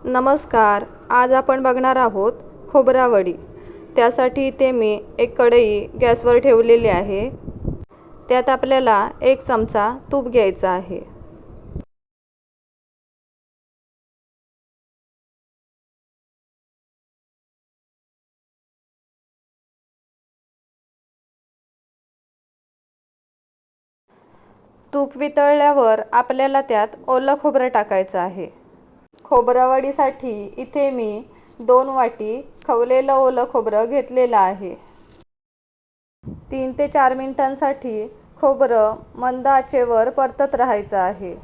नमस्कार. आज आपण बघणार आहोत खोबरावडी. त्यासाठी इथे मी एक कढई गॅसवर ठेवलेली आहे. त्यात आपल्याला 1 चमचा तूप घ्यायचं आहे. तूप वितळल्यावर आपल्याला त्यात ओलं खोबरं टाकायचं आहे. खोबरावडीसाठी इथे मी 2 वाटी खवलेलं ओलं खोबरं घेतलेलं आहे. 3 ते 4 मिनिटांसाठी खोबरं मंद आचेवर परतत राहायचं आहे.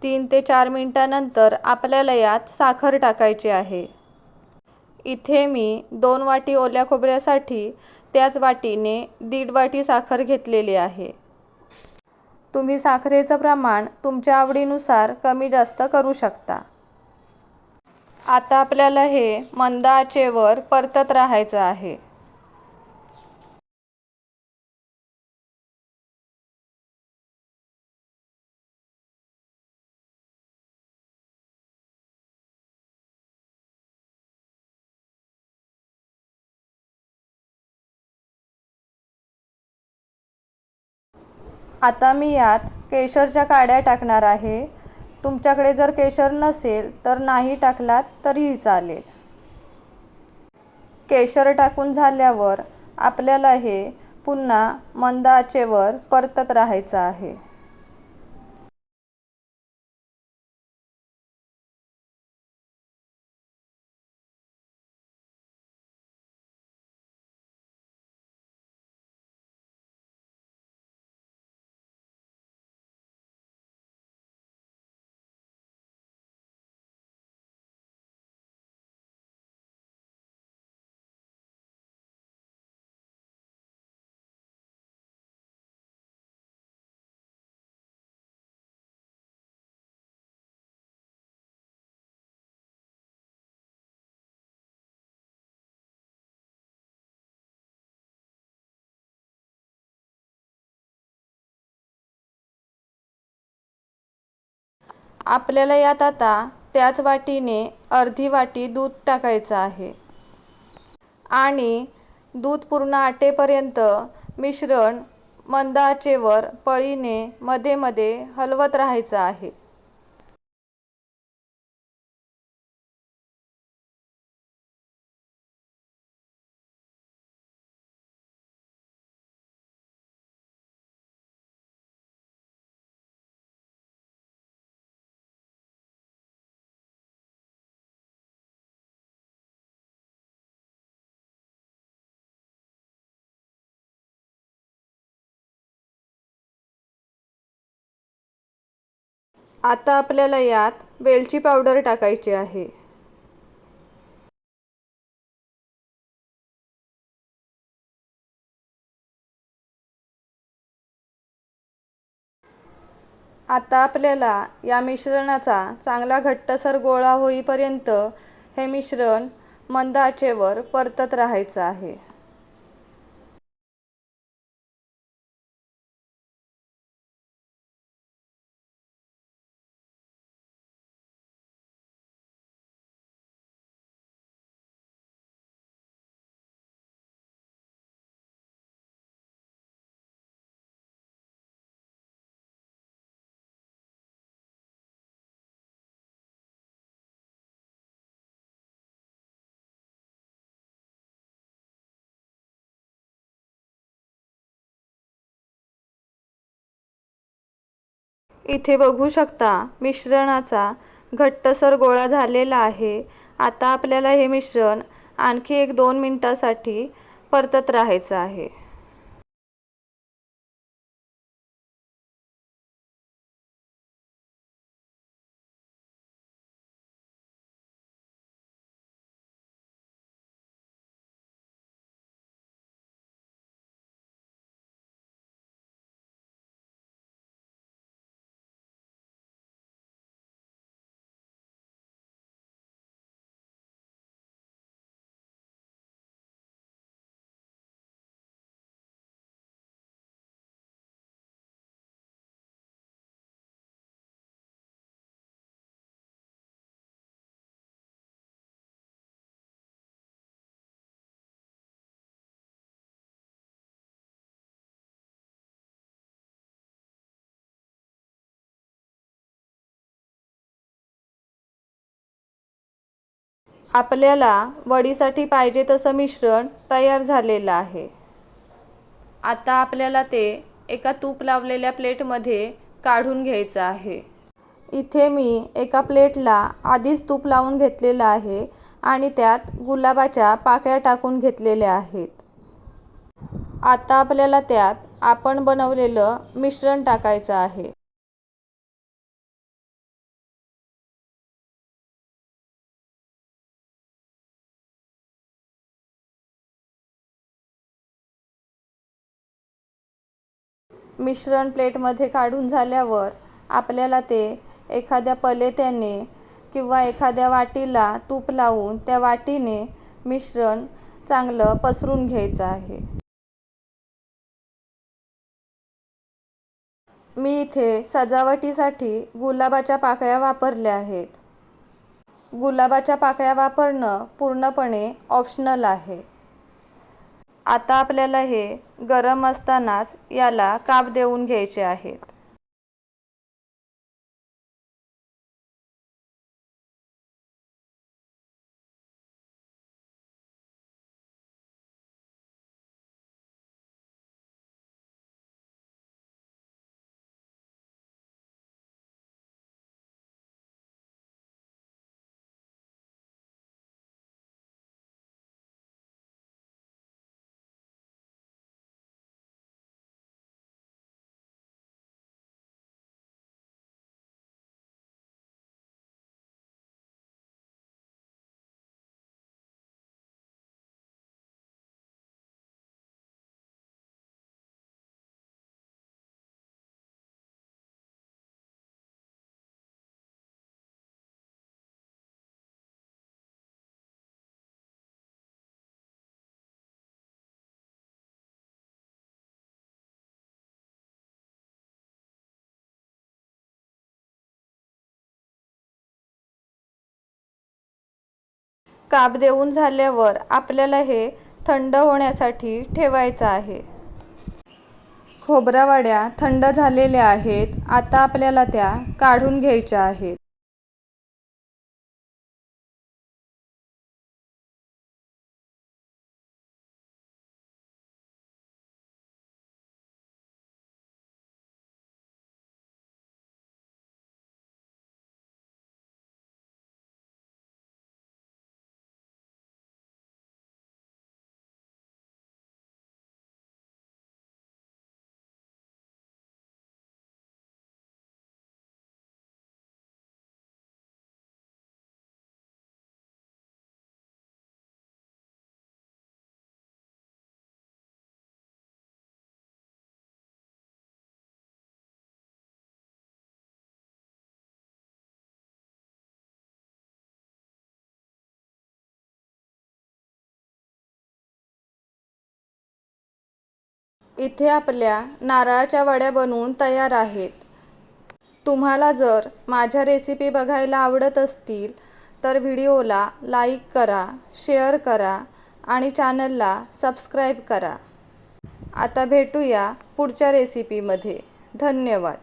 तीन ते 4 मिनिटांनंतर आपल्याला यात साखर टाकायची आहे. इथे मी 2 वाटी ओल्या खोबऱ्यासाठी त्याच वाटीने 1.5 वाटी साखर घेतलेली आहे. तुम्ही साखरेचं प्रमाण तुमच्या आवडीनुसार कमी जास्त करू शकता. आता आपल्याला हे मंद आचेवर परतत राहायचं आहे. आता मी यात केशरच्या काड्या टाकणार आहे. तुमच्याकडे जर केशर नसेल तर नाही टाकलात तरीही चालेल. केशर टाकून झाल्यावर आपल्याला हे पुन्हा मंद आचेवर परतत राहायचं आहे. आपल्याला यात आता त्याच वाटीने अर्धी वाटी दूध टाकायचं आहे आणि दूध पूर्ण आटेपर्यंत मिश्रण मंद आचेवर पळीने मध्ये मध्ये हलवत राहायचं आहे. आता आपल्याला यात वेलची पावडर टाकायची आहे. आता आपल्याला या मिश्रणाचा चांगला घट्टसर गोळा होईपर्यंत हे मिश्रण मंद आचेवर परतत राहायचं आहे. इथे बघू शकता मिश्रणाचा घट्टसर गोळा झालेला आहे। आता आपल्याला हे मिश्रण आणखी 1-2 मिनिटांसाठी परतत राहायचं आहे। आपल्याला वडीसाठी पाहिजे तसं मिश्रण तयार झालेलं आहे। आता आपल्याला ते एका तूप लावलेल्या प्लेटमध्ये काढून घ्यायचं आहे। इथे मी एका प्लेटला आधीच तूप लावून घेतलेलं आहे आणि त्यात गुलाबाच्या पाकळ्या टाकून घेतलेल्या आहेत। आता आपल्याला त्यात आपण बनवलेलं मिश्रण टाकायचं आहे। मिश्रण प्लेटमध्ये काढून झाल्यावर आपल्याला ते एखाद्या पलेत्याने किंवा एखाद्या वाटीला तूप लावून त्या वाटीने मिश्रण चांगलं पसरून घ्यायचं आहे। मी इथे सजावटीसाठी गुलाबाच्या पाकळ्या वापरल्या आहेत। गुलाबाच्या पाकळ्या वापरणं पूर्णपणे ऑप्शनल आहे। आता आपल्याला हे गरम असतानाच याला काप देऊन घ्यायचे आहेत। काप देऊन झाल्यावर आपल्याला हे थंड होण्यासाठी ठेवायचं आहे। खोबरा वड्या थंड झालेल्या आहेत। आता आपल्याला त्या काढून घ्यायच्या आहेत। इथे आपल्या नारळाच्या वड्या बनवून तयार आहेत। तुम्हाला जर माझ्या रेसिपी बघायला आवडत असतील तर व्हिडिओला लाईक करा, शेअर करा आणि चॅनलला सबस्क्राईब करा। आता भेटूया पुढच्या रेसिपीमध्ये। धन्यवाद।